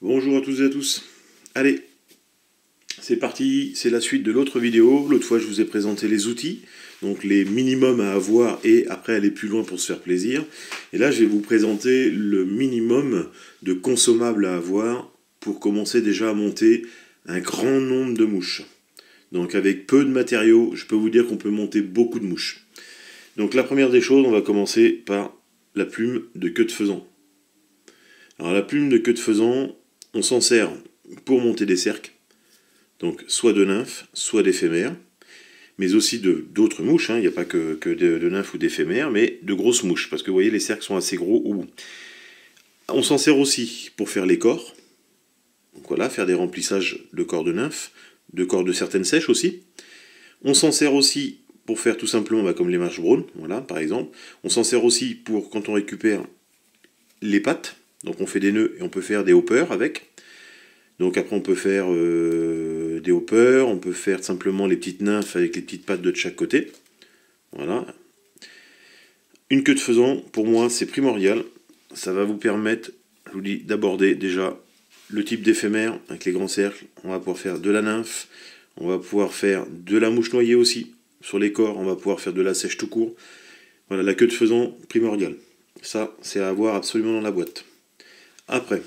Bonjour à toutes et à tous. Allez, c'est parti, c'est la suite de l'autre vidéo. L'autre fois, je vous ai présenté les outils, donc les minimums à avoir et après aller plus loin pour se faire plaisir. Et là, je vais vous présenter le minimum de consommables à avoir pour commencer déjà à monter un grand nombre de mouches. Donc avec peu de matériaux, je peux vous dire qu'on peut monter beaucoup de mouches. Donc la première des choses, on va commencer par la plume de queue de faisan. Alors la plume de queue de faisan, on s'en sert pour monter des cercles, donc soit de nymphes, soit d'éphémères, mais aussi d'autres mouches, il n'y a pas que de nymphes ou d'éphémères, mais de grosses mouches, parce que vous voyez, les cercles sont assez gros au bout. On s'en sert aussi pour faire les corps, donc voilà, faire des remplissages de corps de nymphes, de corps de certaines sèches aussi. On s'en sert aussi pour faire tout simplement, comme les marches browns, voilà, par exemple. On s'en sert aussi pour quand on récupère les pattes, donc on fait des nœuds et on peut faire des hoppers avec. Donc après on peut faire des hoppers, on peut faire simplement les petites nymphes avec les petites pattes de chaque côté. Voilà. Une queue de faisan, pour moi, c'est primordial. Ça va vous permettre, je vous dis, d'aborder déjà le type d'éphémère avec les grands cercles. On va pouvoir faire de la nymphe, on va pouvoir faire de la mouche noyée aussi. Sur les corps, on va pouvoir faire de la sèche tout court. Voilà, la queue de faisan, primordial. Ça, c'est à avoir absolument dans la boîte. Après,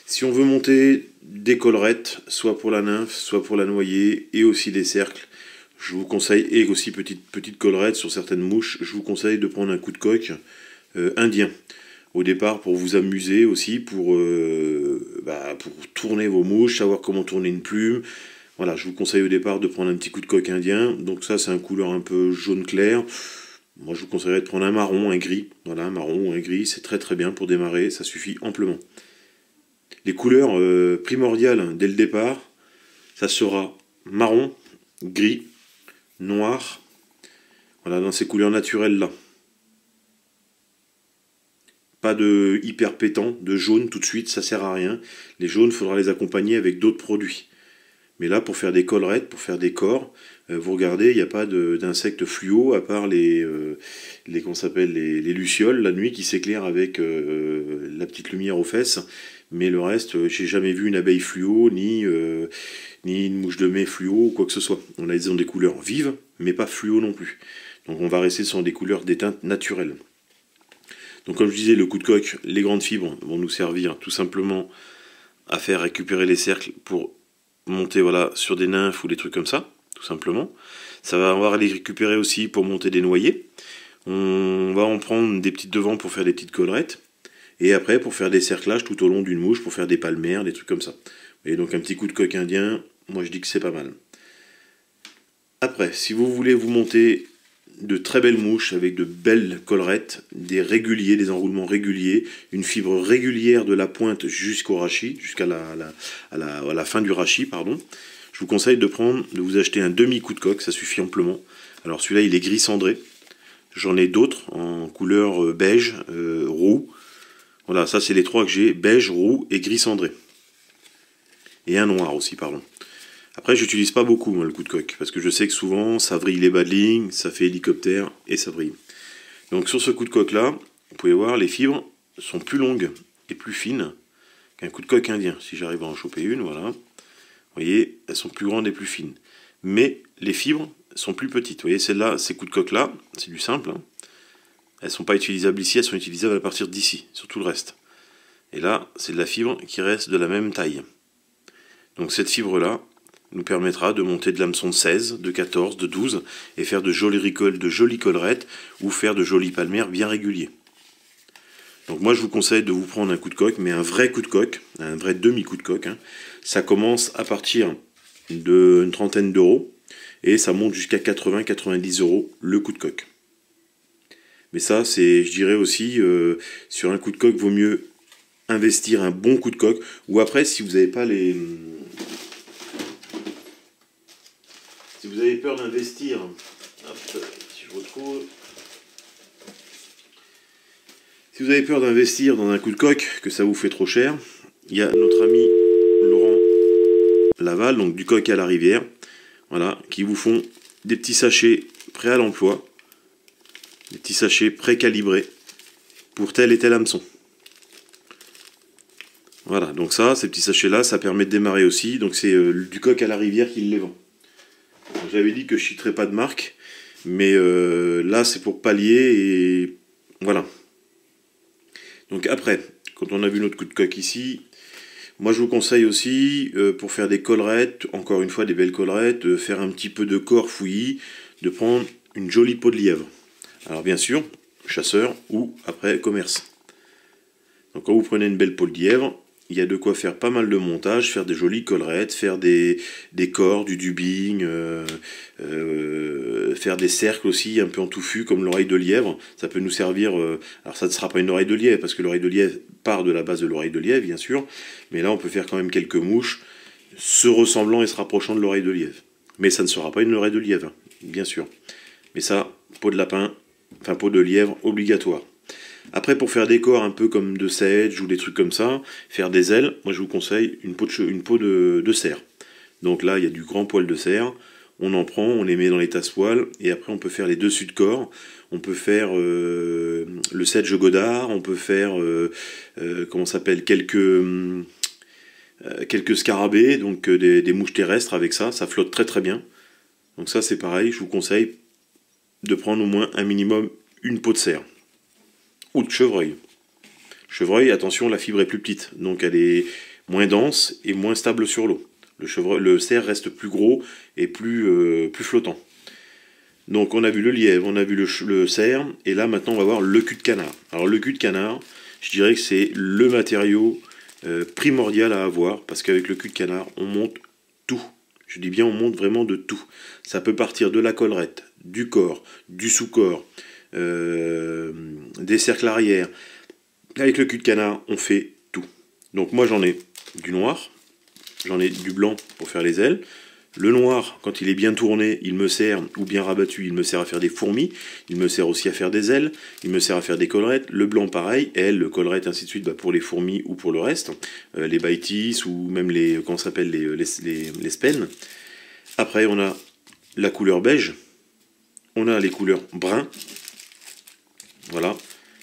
si on veut monter des collerettes, soit pour la nymphe, soit pour la noyée, et aussi des cercles, je vous conseille, et aussi petite collerette sur certaines mouches, je vous conseille de prendre un coup de coque indien. Au départ, pour vous amuser aussi, pour tourner vos mouches, savoir comment tourner une plume. Voilà, je vous conseille au départ de prendre un petit coup de coque indien. Donc ça, c'est un couleur un peu jaune clair. Moi, je vous conseillerais de prendre un marron, un gris. Voilà, un marron ou un gris, c'est très très bien pour démarrer, ça suffit amplement. Les couleurs primordiales dès le départ, ça sera marron, gris, noir, voilà, dans ces couleurs naturelles là. Pas de hyper pétant, de jaune tout de suite, ça sert à rien. Les jaunes, il faudra les accompagner avec d'autres produits. Mais là, pour faire des collerettes, pour faire des corps, vous regardez, il n'y a pas d'insectes fluo à part les lucioles la nuit qui s'éclairent avec la petite lumière aux fesses. Mais le reste, j'ai jamais vu une abeille fluo ni une mouche de mai fluo ou quoi que ce soit. On a des couleurs vives, mais pas fluo non plus. Donc on va rester sur des couleurs d'éteinte naturelles. Donc comme je disais, le coup de coque, les grandes fibres vont nous servir tout simplement à faire récupérer les cercles pour monter voilà, sur des nymphes ou des trucs comme ça, tout simplement. Ça va avoir les récupérer aussi pour monter des noyers. On va en prendre des petites devants pour faire des petites collerettes. Et après pour faire des cerclages tout au long d'une mouche, pour faire des palmaires, des trucs comme ça. Et donc un petit coup de coque indien, moi je dis que c'est pas mal. Après, si vous voulez vous monter de très belles mouches avec de belles collerettes, des réguliers, des enroulements réguliers, une fibre régulière de la pointe jusqu'au rachis, jusqu'à la fin du rachis, pardon. Je vous conseille de vous acheter un demi-coup de coque, ça suffit amplement. Alors celui-là, il est gris cendré. J'en ai d'autres en couleur beige, roux. Voilà, ça c'est les trois que j'ai, beige, roux et gris cendré. Et un noir aussi, pardon. Après, j'utilise pas beaucoup moi, le coup de coque, parce que je sais que souvent, ça vrille les bas de ligne, ça fait hélicoptère, et ça vrille. Donc sur ce coup de coque là, vous pouvez voir, les fibres sont plus longues et plus fines qu'un coup de coque indien. Si j'arrive à en choper une, voilà. Vous voyez, elles sont plus grandes et plus fines. Mais les fibres sont plus petites. Vous voyez, celles-là, ces coups de coque là, c'est du simple. Elles sont pas utilisables ici, elles sont utilisables à partir d'ici, sur tout le reste. Et là, c'est de la fibre qui reste de la même taille. Donc cette fibre-là nous permettra de monter de l'hameçon de 16, de 14, de 12, et faire de jolies collerettes, ou faire de jolis palmaires bien réguliers. Donc moi je vous conseille de vous prendre un coup de coque, mais un vrai coup de coque, un vrai demi-coup de coque. Ça commence à partir d'une trentaine d'euros, et ça monte jusqu'à 80-90 euros le coup de coque. Mais ça, c'est, je dirais aussi, sur un coup de coque, vaut mieux investir un bon coup de coque, ou après, si vous n'avez pas les... Si vous avez peur d'investir, si je retrouve... Si vous avez peur d'investir dans un coup de coque, que ça vous fait trop cher, il y a notre ami Laurent Laval, donc du coq à la rivière, voilà, qui vous font des petits sachets prêts à l'emploi, des petits sachets pré-calibrés pour tel et tel hameçon. Voilà, donc ça, ces petits sachets-là, ça permet de démarrer aussi. Donc c'est du coq à la rivière qui les vend. J'avais dit que je citerais pas de marque, mais là c'est pour pallier et voilà. Donc après, quand on a vu notre coup de coq ici, moi je vous conseille aussi pour faire des collerettes, encore une fois des belles collerettes, faire un petit peu de corps fouillis, de prendre une jolie peau de lièvre. Alors bien sûr, chasseur ou après commerce. Donc quand vous prenez une belle peau de lièvre, il y a de quoi faire pas mal de montage, faire des jolies collerettes, faire des corps, du dubbing, faire des cercles aussi un peu en touffu comme l'oreille de lièvre. Ça peut nous servir, alors ça ne sera pas une oreille de lièvre parce que l'oreille de lièvre part de la base de l'oreille de lièvre bien sûr, mais là on peut faire quand même quelques mouches se ressemblant et se rapprochant de l'oreille de lièvre. Mais ça ne sera pas une oreille de lièvre, bien sûr. Mais ça, peau de lapin, enfin peau de lièvre obligatoire. Après, pour faire des corps un peu comme de sedge ou des trucs comme ça, faire des ailes, moi je vous conseille une peau de cerf. Donc là, il y a du grand poil de cerf, on en prend, on les met dans les tasse-poils, et après on peut faire les dessus de corps, on peut faire le sedge godard, on peut faire, comment ça s'appelle, quelques scarabées, donc des mouches terrestres avec ça, ça flotte très très bien. Donc ça c'est pareil, je vous conseille de prendre au moins un minimum une peau de cerf. Ou de chevreuil. Chevreuil, attention, la fibre est plus petite, donc elle est moins dense et moins stable sur l'eau. Le cerf reste plus gros et plus flottant. Donc on a vu le lièvre, on a vu le cerf, et là maintenant on va voir le cul de canard. Alors le cul de canard, je dirais que c'est le matériau primordial à avoir, parce qu'avec le cul de canard, on monte tout. Je dis bien on monte vraiment de tout. Ça peut partir de la collerette, du corps, du sous-corps, des cercles arrière. Avec le cul de canard, on fait tout. Donc moi j'en ai du noir, j'en ai du blanc pour faire les ailes. Le noir, quand il est bien tourné, il me sert, ou bien rabattu, il me sert à faire des fourmis, il me sert aussi à faire des ailes, il me sert à faire des collerettes. Le blanc pareil, ailes, collerettes, ainsi de suite, bah, pour les fourmis ou pour le reste, les baitis ou même les, comment ça s'appelle, les spen. Après on a la couleur beige, on a les couleurs brun. Voilà,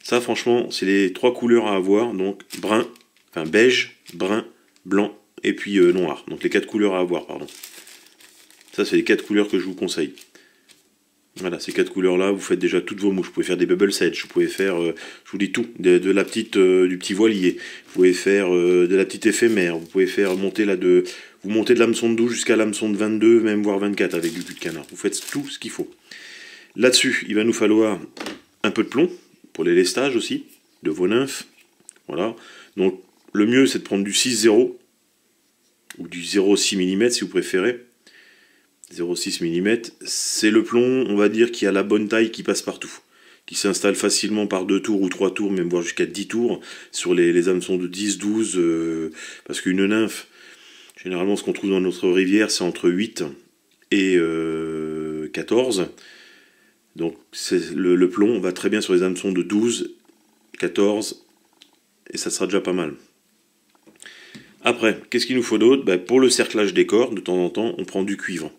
ça franchement c'est les trois couleurs à avoir, donc brun, enfin beige, brun, blanc et puis noir, donc les quatre couleurs à avoir, pardon. Ça c'est les quatre couleurs que je vous conseille. Voilà, ces quatre couleurs là, vous faites déjà toutes vos mouches, vous pouvez faire des bubble sedge, vous pouvez faire, je vous dis tout, de la petite, du petit voilier, vous pouvez faire de la petite éphémère, vous pouvez faire monter vous montez de l'hameçon de 12 jusqu'à l'hameçon de 22, même voire 24 avec du cul de canard, vous faites tout ce qu'il faut. Là-dessus, il va nous falloir un peu de plomb, pour les lestages aussi, de vos nymphes. Voilà. Donc le mieux c'est de prendre du 6,0 ou du 0,6 mm si vous préférez. 0,6 mm, c'est le plomb, on va dire, qui a la bonne taille, qui passe partout. Qui s'installe facilement par 2 tours ou 3 tours, même voire jusqu'à 10 tours, sur les hameçons de 10, 12, parce qu'une nymphe, généralement ce qu'on trouve dans notre rivière, c'est entre 8 et 14. Donc le plomb va très bien sur les hameçons de 12, 14, et ça sera déjà pas mal. Après, qu'est-ce qu'il nous faut d'autre? Pour le cerclage des corps, de temps en temps, on prend du cuivre.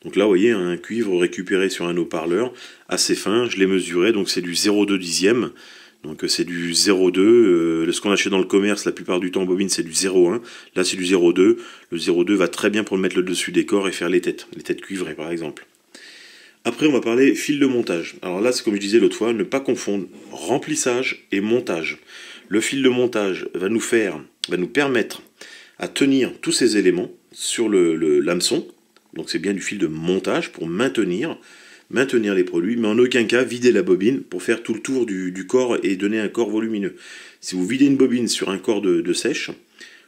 Donc là, vous voyez, un cuivre récupéré sur un haut-parleur, assez fin, je l'ai mesuré, donc c'est du 0,2 dixième. Donc c'est du 0,2, ce qu'on achète dans le commerce, la plupart du temps en bobine, c'est du 0,1. Là, c'est du 0,2. Le 0,2 va très bien pour mettre le dessus des corps et faire les têtes cuivrées, par exemple. Après, on va parler fil de montage. Alors là, c'est comme je disais l'autre fois, ne pas confondre remplissage et montage. Le fil de montage va nous permettre à tenir tous ces éléments sur l'hameçon. Donc c'est bien du fil de montage pour maintenir les produits, mais en aucun cas vider la bobine pour faire tout le tour du corps et donner un corps volumineux. Si vous videz une bobine sur un corps de sèche,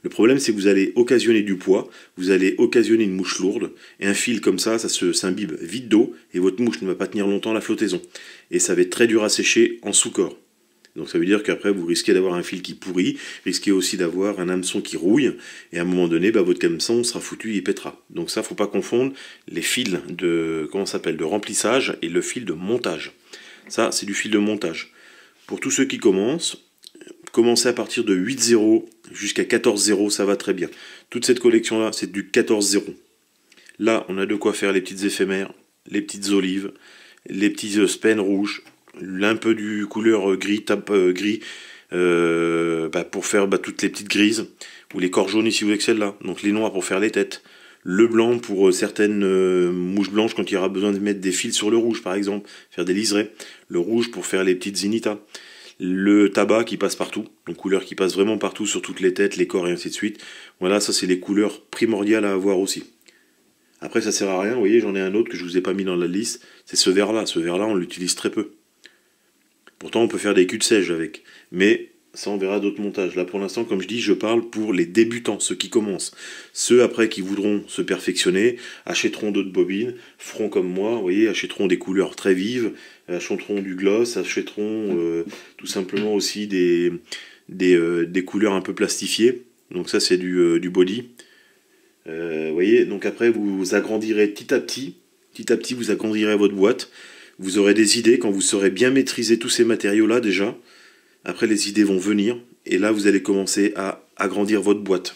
le problème c'est que vous allez occasionner du poids, vous allez occasionner une mouche lourde, et un fil comme ça s'imbibe vite d'eau, et votre mouche ne va pas tenir longtemps la flottaison. Et ça va être très dur à sécher en sous-corps. Donc ça veut dire qu'après vous risquez d'avoir un fil qui pourrit, risquez aussi d'avoir un hameçon qui rouille, et à un moment donné, votre hameçon sera foutu, il pètera. Donc ça, faut pas confondre les fils de remplissage et le fil de montage. Ça, c'est du fil de montage. Pour tous ceux qui commencez à partir de 8,0 jusqu'à 14,0, ça va très bien. Toute cette collection-là, c'est du 14,0. Là, on a de quoi faire les petites éphémères, les petites olives, les petits spen rouges, un peu du couleur gris, pour faire toutes les petites grises. ou les corps jaunes ici avec celle-là, donc les noirs pour faire les têtes, le blanc pour certaines mouches blanches quand il y aura besoin de mettre des fils sur le rouge par exemple, faire des liserés, le rouge pour faire les petites zinitas, le tabac qui passe partout, une couleur qui passe vraiment partout sur toutes les têtes, les corps et ainsi de suite. Voilà, ça c'est les couleurs primordiales à avoir aussi. Après ça sert à rien, vous voyez j'en ai un autre que je vous ai pas mis dans la liste, c'est ce vert là on l'utilise très peu. Pourtant on peut faire des cul-de-sèche avec, mais ça on verra d'autres montages. Là pour l'instant comme je dis je parle pour les débutants, ceux qui commencent. Ceux après qui voudront se perfectionner, achèteront d'autres bobines, feront comme moi, vous voyez, achèteront des couleurs très vives, achèteront du gloss, achèteront tout simplement aussi des couleurs un peu plastifiées. Donc ça c'est du body. Vous voyez, donc après vous agrandirez petit à petit vous agrandirez votre boîte. Vous aurez des idées quand vous saurez bien maîtriser tous ces matériaux-là déjà. Après, les idées vont venir. Et là, vous allez commencer à agrandir votre boîte.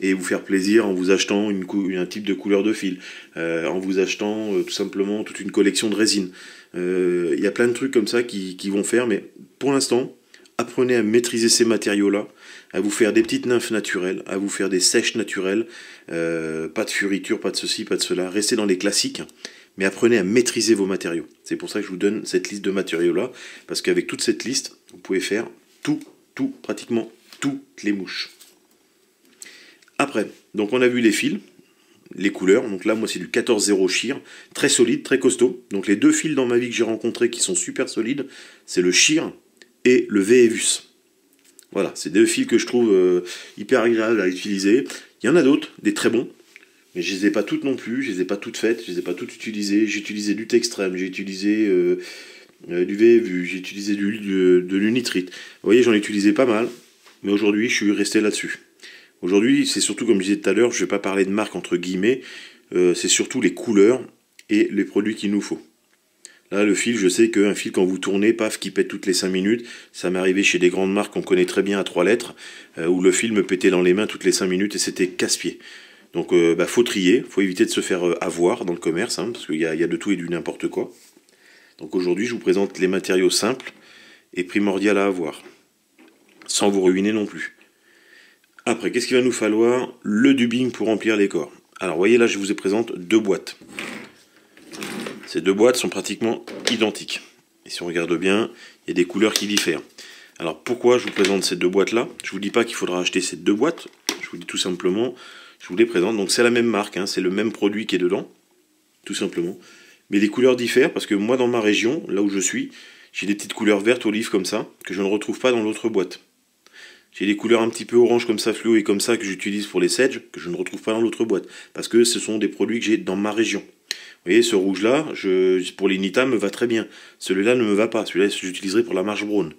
Et vous faire plaisir en vous achetant un type de couleur de fil. En vous achetant tout simplement toute une collection de résine. Il y a plein de trucs comme ça qui vont faire. Mais pour l'instant, apprenez à maîtriser ces matériaux-là. À vous faire des petites nymphes naturelles. À vous faire des sèches naturelles. Pas de fioritures, pas de ceci, pas de cela. Restez dans les classiques. Mais apprenez à maîtriser vos matériaux. C'est pour ça que je vous donne cette liste de matériaux-là, parce qu'avec toute cette liste, vous pouvez faire pratiquement toutes les mouches. Après, donc on a vu les fils, les couleurs. Donc là, moi, c'est du 14-0 Sheer, très solide, très costaud. Donc les deux fils dans ma vie que j'ai rencontrés qui sont super solides, c'est le Sheer et le Veevus. Voilà, c'est deux fils que je trouve hyper agréables à utiliser. Il y en a d'autres, des très bons. Mais je les ai pas toutes non plus, je les ai pas toutes faites, je les ai pas toutes utilisées. J'ai utilisé du Textrem, j'ai utilisé du VVU, j'ai utilisé de l'Unitrite. Vous voyez, j'en ai utilisé pas mal, mais aujourd'hui, je suis resté là-dessus. Aujourd'hui, c'est surtout, comme je disais tout à l'heure, je vais pas parler de marque entre guillemets, c'est surtout les couleurs et les produits qu'il nous faut. Là, le fil, je sais qu'un fil, quand vous tournez, paf, qui pète toutes les 5 minutes, ça m'est arrivé chez des grandes marques qu'on connaît très bien à 3 lettres, où le fil me pétait dans les mains toutes les 5 minutes et c'était casse-pied. Donc faut trier, faut éviter de se faire avoir dans le commerce, hein, parce qu'il y a de tout et du n'importe quoi. Donc aujourd'hui je vous présente les matériaux simples et primordiaux à avoir, sans vous ruiner non plus. Après, qu'est-ce qu'il va nous falloir? Le dubbing pour remplir les corps. Alors vous voyez là je vous présente deux boîtes. Ces deux boîtes sont pratiquement identiques. Et si on regarde bien, il y a des couleurs qui diffèrent. Alors pourquoi je vous présente ces deux boîtes là? Je vous dis pas qu'il faudra acheter ces deux boîtes, je vous dis tout simplement... Je vous les présente, donc c'est la même marque, hein, c'est le même produit qui est dedans, tout simplement. Mais les couleurs diffèrent, parce que moi dans ma région, là où je suis, j'ai des petites couleurs vertes olives comme ça, que je ne retrouve pas dans l'autre boîte. J'ai des couleurs un petit peu orange comme ça, fluo et comme ça, que j'utilise pour les sedges, que je ne retrouve pas dans l'autre boîte. Parce que ce sont des produits que j'ai dans ma région. Vous voyez, ce rouge-là, pour les Nita, me va très bien. Celui-là ne me va pas, celui-là j'utiliserai pour la marche brown.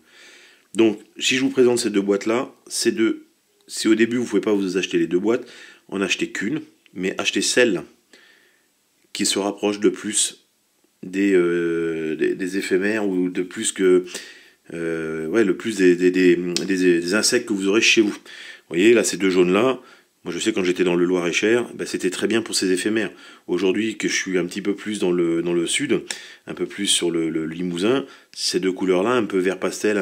Donc, si je vous présente ces deux boîtes-là, si au début vous ne pouvez pas vous acheter les deux boîtes, en achetez qu'une, mais achetez celle qui se rapproche de plus des éphémères ou de plus que le plus des insectes que vous aurez chez vous. Vous voyez là ces deux jaunes là, moi je sais quand j'étais dans le Loir-et-Cher, c'était très bien pour ces éphémères. Aujourd'hui que je suis un petit peu plus dans le sud, un peu plus sur le Limousin, ces deux couleurs là, un peu vert pastel,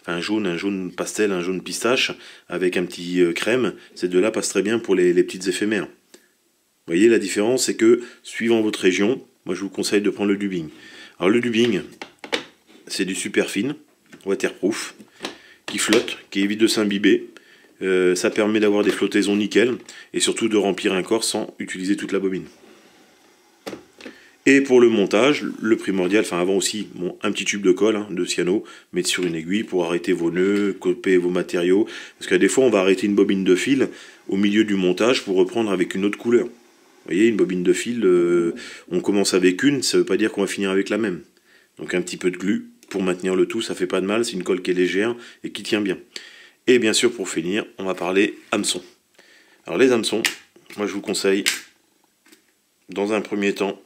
un jaune pastel, un jaune pistache, avec un petit crème, ces deux-là passent très bien pour les petites éphémères. Vous voyez, la différence, c'est que, suivant votre région, moi je vous conseille de prendre le dubbing. Alors le dubbing, c'est du super fine, waterproof, qui flotte, qui évite de s'imbiber. Ça permet d'avoir des flottaisons nickel, et surtout de remplir un corps sans utiliser toute la bobine. Et pour le montage, le primordial, avant aussi, un petit tube de colle, hein, de cyano, mettre sur une aiguille pour arrêter vos nœuds, couper vos matériaux. Parce que des fois, on va arrêter une bobine de fil au milieu du montage pour reprendre avec une autre couleur. Vous voyez, une bobine de fil, on commence avec une, ça ne veut pas dire qu'on va finir avec la même. Donc un petit peu de glu pour maintenir le tout, ça fait pas de mal, c'est une colle qui est légère et qui tient bien. Et bien sûr, pour finir, on va parler hameçons. Alors les hameçons, moi je vous conseille, dans un premier temps,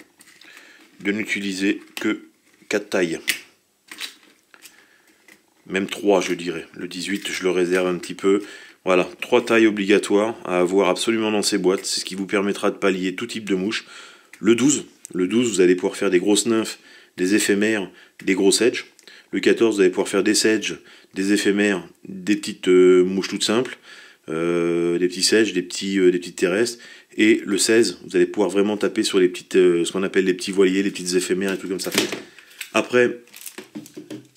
de n'utiliser que 4 tailles. Même 3 je dirais. Le 18 je le réserve un petit peu. Voilà, 3 tailles obligatoires à avoir absolument dans ces boîtes. C'est ce qui vous permettra de pallier tout type de mouche. Le 12 vous allez pouvoir faire des grosses nymphes, des éphémères, des gros sedges. Le 14 vous allez pouvoir faire des sedges, des éphémères, des petites mouches toutes simples. des petits sèches, des petites terrestres. Et le 16, vous allez pouvoir vraiment taper sur les petites, ce qu'on appelle les petits voiliers, les petites éphémères et tout comme ça. Après,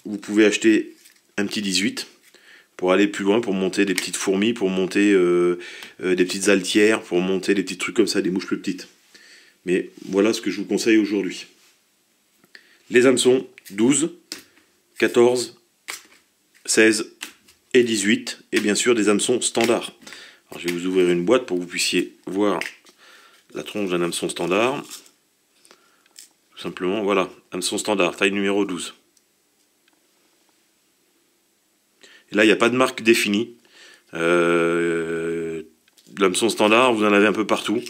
vous pouvez acheter un petit 18 pour aller plus loin, pour monter des petites fourmis, pour monter des petites altières, pour monter des petits trucs comme ça, des mouches plus petites. Mais voilà ce que je vous conseille aujourd'hui. Les hameçons 12, 14, 16 et 18, et bien sûr des hameçons standards. Alors je vais vous ouvrir une boîte pour que vous puissiez voir la tronche d'un hameçon standard. Tout simplement, voilà, hameçon standard, taille numéro 12. Et là, il n'y a pas de marque définie. L'hameçon standard, vous en avez un peu partout.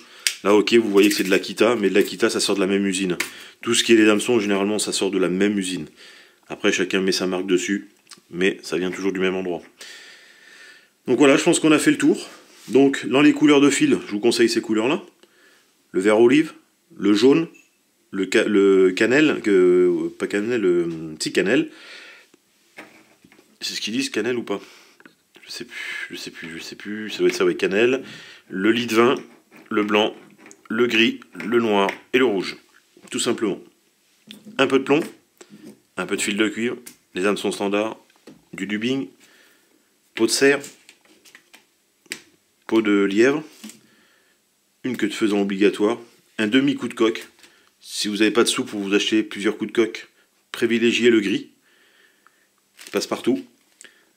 Là, ok, vous voyez que c'est de l'Akita, mais de l'Akita, ça sort de la même usine. Tout ce qui est les hameçons, généralement, ça sort de la même usine. Après, chacun met sa marque dessus, mais ça vient toujours du même endroit. Donc voilà, je pense qu'on a fait le tour. Donc, dans les couleurs de fil, je vous conseille ces couleurs-là. Le vert olive, le jaune, le cannelle, pas cannelle, petit cannelle. C'est ce qu'ils disent, cannelle ou pas? Je sais plus, ça doit être ça, ouais, cannelle. Le lit de vin, le blanc, le gris, le noir et le rouge. Tout simplement. Un peu de plomb, un peu de fil de cuivre, les hameçons standards, du dubbing, peau de cerf, peau de lièvre, une queue de faisan obligatoire, un demi-coup de coque. Si vous n'avez pas de sous pour vous acheter plusieurs coups de coque, privilégiez le gris. Passe partout.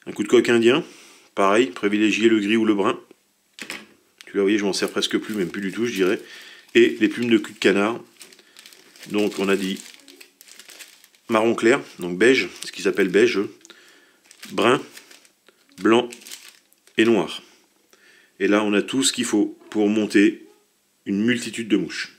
Un coup de coque indien, pareil, privilégiez le gris ou le brun. Tu vois, vous voyez, je m'en sers presque plus, même plus du tout, je dirais. Et les plumes de cul de canard. Donc on a dit marron clair, donc beige, ce qu'ils appellent beige, brun, blanc et noir. Et là, on a tout ce qu'il faut pour monter une multitude de mouches.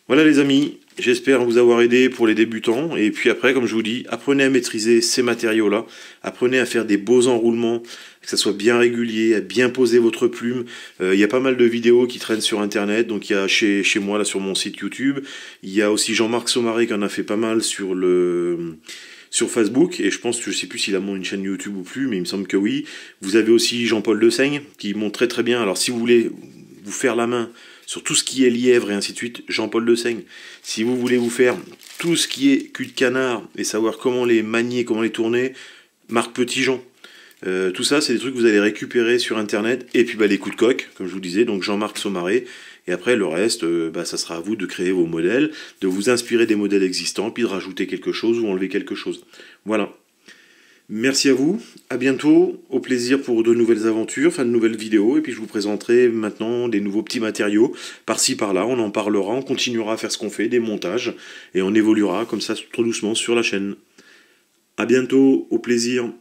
Voilà les amis, j'espère vous avoir aidé pour les débutants. Et puis après, comme je vous dis, apprenez à maîtriser ces matériaux-là. Apprenez à faire des beaux enroulements, que ça soit bien régulier, à bien poser votre plume. Il y a pas mal de vidéos qui traînent sur Internet. Donc il y a chez moi, là sur mon site YouTube. Il y a aussi Jean-Marc Saumarez qui en a fait pas mal sur Facebook. Et je pense, je sais plus s'il a monté une chaîne YouTube ou plus, mais il me semble que oui. Vous avez aussi Jean-Paul Dessaigne qui montre très bien. Alors si vous voulez vous faire la main sur tout ce qui est lièvre et ainsi de suite, Jean-Paul Dessaigne. Si vous voulez vous faire tout ce qui est cul de canard et savoir comment les manier, comment les tourner, Marc Petitjean. Tout ça, c'est des trucs que vous allez récupérer sur Internet. Et puis les coups de coque, comme je vous disais, donc Jean-Marc Saumarez. Et après, le reste, ça sera à vous de créer vos modèles, de vous inspirer des modèles existants, puis de rajouter quelque chose ou enlever quelque chose. Voilà. Merci à vous, à bientôt, au plaisir pour de nouvelles aventures, de nouvelles vidéos, et puis je vous présenterai maintenant des nouveaux petits matériaux, par-ci par-là, on en parlera, on continuera à faire ce qu'on fait, des montages, et on évoluera comme ça tout doucement sur la chaîne. À bientôt, au plaisir.